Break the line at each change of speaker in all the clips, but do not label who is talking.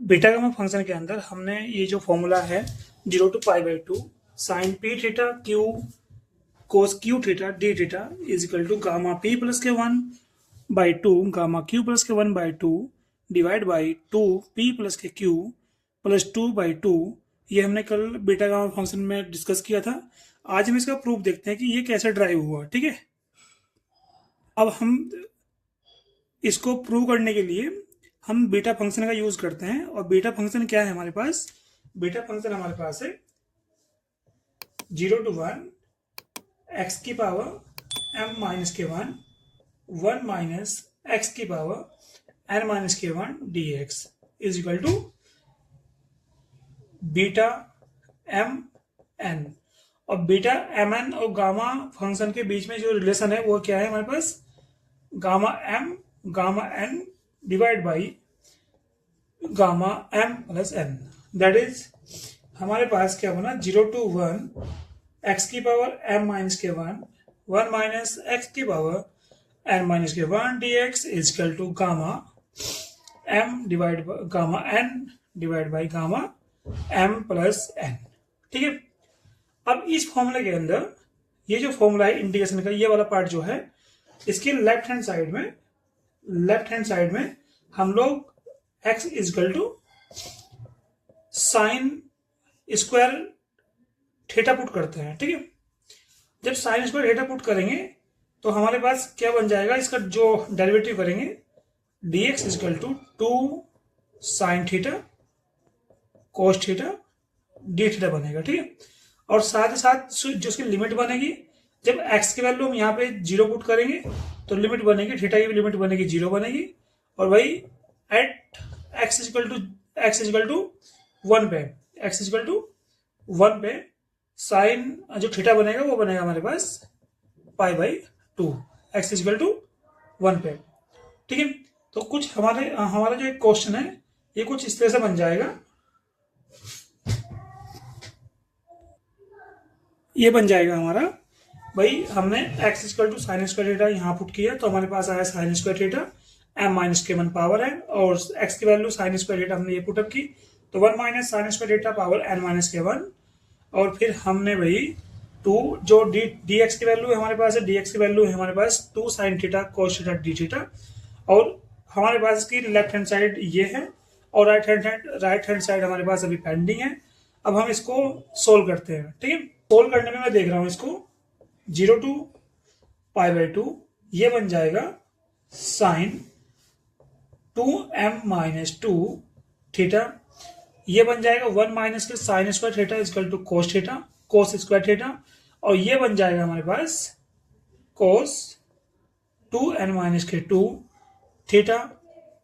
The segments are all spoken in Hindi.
बीटा गामा फंक्शन के अंदर हमने ये जो फॉर्मूला है 0 to π/2 sine P theta Q cos Q theta D theta is equal to gamma P plus के 1/2 गामा क्यू प्लस के 1/2 डिवाइड बाई 2 पी प्लस के क्यू प्लस 2/2 ये हमने कल बीटा गामा फंक्शन में डिस्कस किया था। आज हम इसका प्रूफ देखते हैं कि ये कैसे ड्राइव हुआ। ठीक है, अब हम इसको प्रूव करने के लिए हम बीटा फंक्शन का यूज करते हैं। और बीटा फंक्शन क्या है हमारे पास? बीटा फंक्शन हमारे पास है 0 to 1 x की पावर m माइनस के 1 माइनस x की पावर n माइनस के 1 dx is equal to beta m n। और बीटा m n और गामा फंक्शन के बीच में जो रिलेशन है वो क्या है हमारे पास? Gamma m gamma n divide by gamma m plus n। That is हमारे पास क्या बना? 0 to 1 x की पावर m माइनस के 1 माइनस x की पावर n माइनस के 1 dx is equal to gamma m divide gamma n divide by gamma m plus n। ठीक है, अब इस फॉर्मूले के अंदर ये जो फॉर्मूला है इंटीग्रेशन का, ये वाला पार्ट जो है, इसके लेफ्ट हैंड साइड में हम लोग x is equal to sine square theta put करते हैं। ठीक है, जब साइन स्क्वायर थीटा पुट करेंगे तो हमारे पास क्या बन जाएगा? इसका जो डेरिवेटिव करेंगे dx is equal to 2 sine theta cos theta D theta बनेगा। ठीक है, और साथ ही साथ जो उसकी लिमिट बनेगी, जब x की वैल्यू हम यहाँ पे 0 पुट करेंगे तो लिमिट बनेगी, थीटा की भी लिमिट बनेगी 0 बनेगी। और वही एट x इजकल टू 1 पे साइन जो थीटा बनेगा वो बनेगा हमारे पास π/2 x इजकल टू 1 पे। ठीक है, तो कुछ हमारा जो एक क्वेश्चन है ये कुछ इस तरह से बन जाएगा। ये बन जाएगा हमारा, भाई हमने x is equal to sine square theta यहाँ पुट किया तो हमारे पास आया sine square theta m minus के 1 पावर है, और x की वैल्यू साइन स्क्वायर थीटा हमने ये पुटअप की तो 1 minus sign square theta power n minus के 1। और फिर हमने भाई 2 जो dx की वैल्यू है हमारे पास है, dx की वैल्यू है हमारे पास 2 sine theta cos theta D theta. और हमारे पास की लेफ्ट हैंड साइड ये है और राइट हैंड साइड हमारे पास अभी पेंडिंग है। अब हम इसको सोल्व करते हैं। ठीक है, सोल्व करने में मैं देख रहा हूं इसको 0 to π/2 ये बन जाएगा साइन 2m माइनस 2 थीटा, ये बन जाएगा 1 माइनस के sine square theta is equal to cos theta cos square theta, और ये बन जाएगा हमारे पास कोस 2n माइनस के 2 theta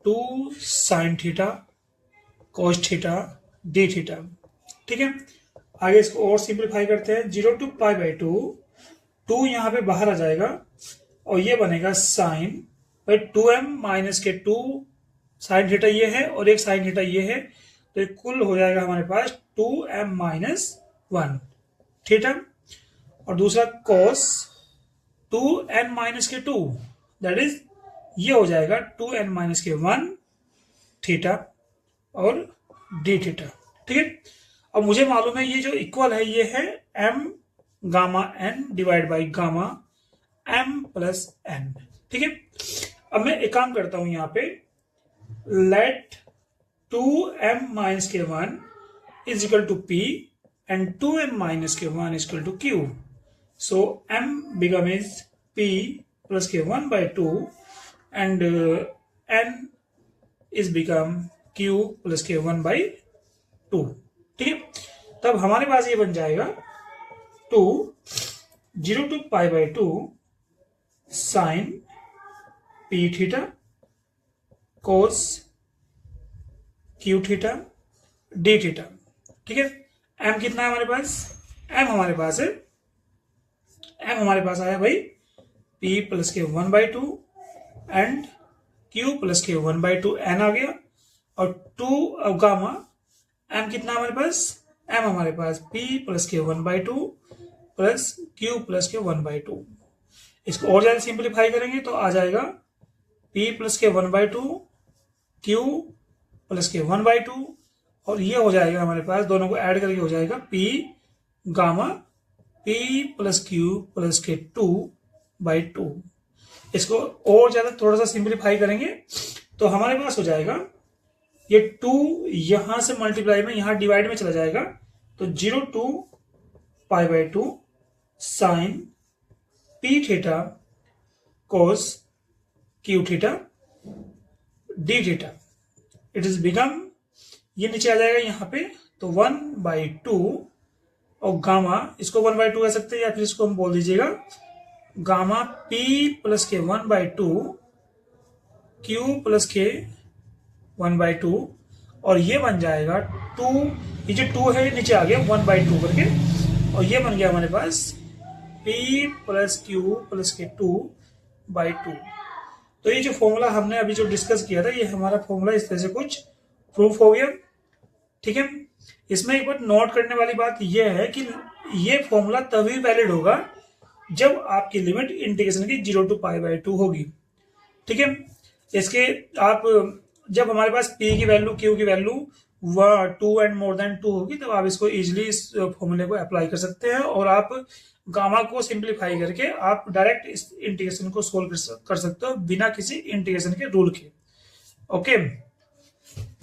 2 sine theta cos theta D theta. ठीक है, आगे इसको और सिंप्लीफाई करते हैं। 0 to π/2 2 यहाँ पे बाहर आ जाएगा और ये बनेगा साइन 2m माइनस के 2 साइन थीटा ये है और एक साइन थीटा ये है, तो ये कुल हो जाएगा हमारे पास 2m माइनस 1 थीटा, और दूसरा कोस 2n माइनस के 2 दैट इज ये हो जाएगा 2n माइनस के 1 थीटा और डी थीटा। ठीक है, अब मुझे मालूम है ये जो इक्वल है ये है m gamma n divide by gamma m plus n। ठीक है, अब मैं एक काम करता हूं यहाँ पे, लेट 2m माइनस के 1 is equal to p and 2m minus के 1 is equal to q। So m becomes p plus के 1/2 and n is become q plus के 1/2। ठीक है, तब हमारे पास ये बन जाएगा 0 to π/2 sine p theta cos q theta D theta. ठीक है, m कितना है हमारे पास? m हमारे पास आया भाई p प्लस के 1/2 एंड q प्लस के 1/2 n आ गया, और 2 गामा m कितना हमारे पास? m हमारे पास p प्लस के 1/2 प्लस q प्लस के 1/2। इसको और ज्यादा सिंप्लीफाई करेंगे तो आ जाएगा p प्लस के 1/2 q प्लस के 1/2 और ये हो जाएगा हमारे पास, दोनों को ऐड करके हो जाएगा P gamma P plus Q plus के 2/2। इसको और ज्यादा थोड़ा सा सिंप्लीफाई करेंगे तो हमारे पास हो जाएगा ये 2 यहां से मल्टीप्लाई में यहां डिवाइड में चला जाएगा, तो 0 to π/2 sine P theta cos Q theta D theta. It is become, ये नीचे आ जाएगा यहाँ पे, तो 1/2 और गामा, इसको 1/2 कह सकते हैं या फिर इसको हम बोल दीजिएगा गामा P प्लस के 1/2 Q प्लस के 1/2 और ये बन जाएगा 2, ये जो 2 है नीचे आ गया 1/2 करके, और ये बन गया हमारे पास P प्लस Q प्लस के 2/2। तो ये जो फॉर्मूला हमने अभी जो डिस्कस किया था, ये हमारा फॉर्मूला इस तरह से कुछ प्रूफ हो गया। ठीक है, इसमें एक बार नोट करने वाली बात यह है कि ये फॉर्मूला तभी वैलिड होगा जब आपकी लिमिट इंटीग्रेशन की 0 to π/2 होगी। ठीक है, इसके आप जब हमारे पास P की वैल्यू Q की वैल्यू 2 एंड मोर देन 2 होगी, तब आप इसको इजिली इस फॉर्मूले को अप्लाई कर सकते हैं और आप गामा को सिंप्लीफाई करके आप डायरेक्ट इस इंटीग्रेशन को सोल्व कर सकते हो बिना किसी इंटीग्रेशन के रूल के। ओके,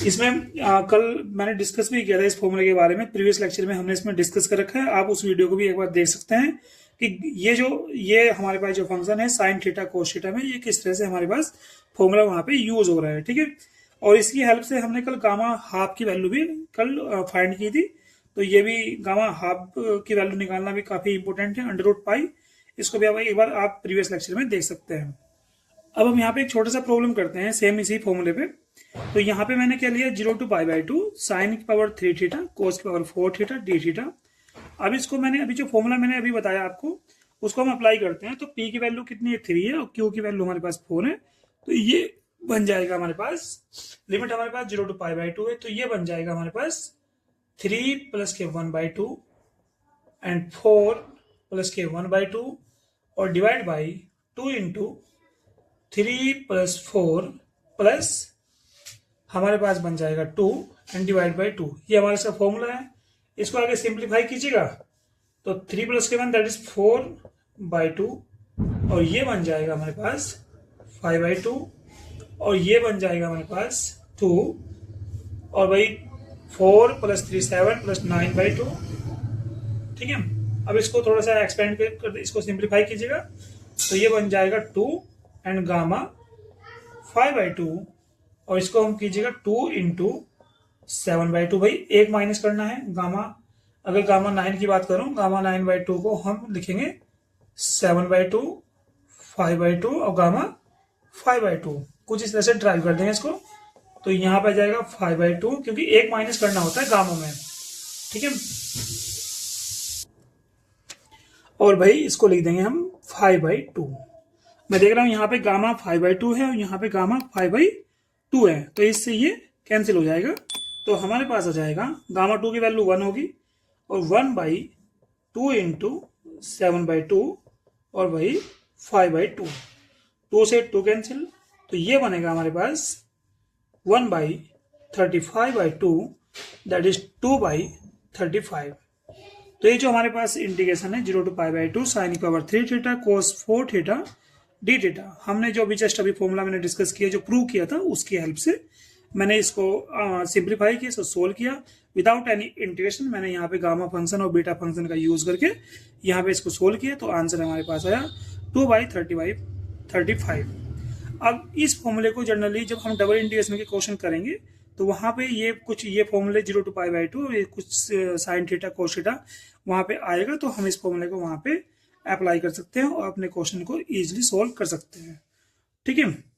इसमें कल मैंने डिस्कस भी किया था इस फॉर्मूले के बारे में, प्रीवियस लेक्चर में हमने इसमें डिस्कस कर रखा है, आप उस वीडियो को भी एक बार देख सकते हैं कि ये हमारे पास जो फंक्शन है साइन थीटा कोस थीटा में, ये किस तरह से हमारे पास फॉर्मूला वहां पे यूज हो रहा है। ठीक है, और इसकी हेल्प से हमने कल गामा हाफ की वैल्यू भी कल फाइंड की थी, तो ये भी गामा हाफ की वैल्यू निकालना भी काफी इंपॉर्टेंट है, √π। इसको भी आप एक बार आप प्रीवियस लेक्चर में देख सकते हैं। अब हम यहाँ पे एक छोटा सा प्रॉब्लम करते हैं सेम इसी फॉर्मूले पे। तो यहाँ पे मैंने क्या लिया 0 to π/2 साइन की पावर 3 थीटा कोस की पावर 4 थीटा डी थीटा। अब इसको मैंने अभी जो फॉर्मूला मैंने अभी बताया आपको, उसको हम अप्लाई करते हैं। तो P की वैल्यू कितनी है 3 है और Q की वैल्यू हमारे पास 4 है, तो ये बन जाएगा हमारे पास, लिमिट हमारे पास 0 to π/2 है, तो ये बन जाएगा हमारे पास 3 प्लस के 1/2 एंड 4 प्लस के 1/2 और divide by 2 into 3 plus 4 plus हमारे पास बन जाएगा 2 एंड डिवाइड बाई 2। ये हमारे साथ फॉर्मूला है, इसको आगे सिंप्लीफाई कीजिएगा तो 3 प्लस के 1 दैट इज 4/2 और ये बन जाएगा हमारे पास 5/2 और ये बन जाएगा हमारे पास 2 और भाई 4 प्लस 3 7 प्लस 9/2। ठीक है, अब इसको थोड़ा सा एक्सपेंड कर इसको सिंप्लीफाई कीजिएगा तो ये बन जाएगा 2 एंड गामा 5/2 और इसको हम कीजिएगा 2 इंटू 7/2। भाई एक माइनस करना है गामा, अगर गामा 9 की बात करूं, गामा 9/2 को हम लिखेंगे 7/2 5/2 और गामा 5/2, कुछ इस तरह से ड्राइव कर देंगे इसको, तो यहाँ पे जाएगा 5/2 क्योंकि एक माइनस करना होता है गामा में। ठीक है, और भाई इसको लिख देंगे हम 5/2। मैं देख रहा हूं यहाँ पे गामा 5/2 है और यहाँ पे गामा 5/2 है, तो इससे ये कैंसिल हो जाएगा। तो हमारे पास आ जाएगा गामा 2 की वैल्यू 1 होगी और 1/2 इंटू 7/2 और भाई 5/2, 2 से 2 कैंसिल, तो ये बनेगा हमारे पास 1/35/2 दैट इज 2/35। तो ये जो हमारे पास इंटीग्रेशन है 0 to π/2 साइन की power 3 theta cos 4 theta D theta, हमने जो अभी जस्ट अभी फॉर्मूला मैंने डिस्कस किया जो प्रूव किया था उसकी हेल्प से मैंने इसको सिंप्लीफाई किया, इसको सोल्व किया विदाउट एनी इंटीग्रेशन। मैंने यहाँ पे गामा फंक्शन और बीटा फंक्शन का यूज करके यहाँ पे इसको सोल्व किया, तो आंसर हमारे पास आया 2/35। अब इस फॉर्मूले को जनरली जब हम डबल इंटीग्रेशन के क्वेश्चन करेंगे तो वहां पे ये फॉर्मूले 0 to π/2 ये कुछ साइन थीटा कोस थीटा वहां पे आएगा, तो हम इस फॉर्मूले को वहां पे अप्लाई कर सकते हैं और अपने क्वेश्चन को इजीली सॉल्व कर सकते हैं। ठीक है।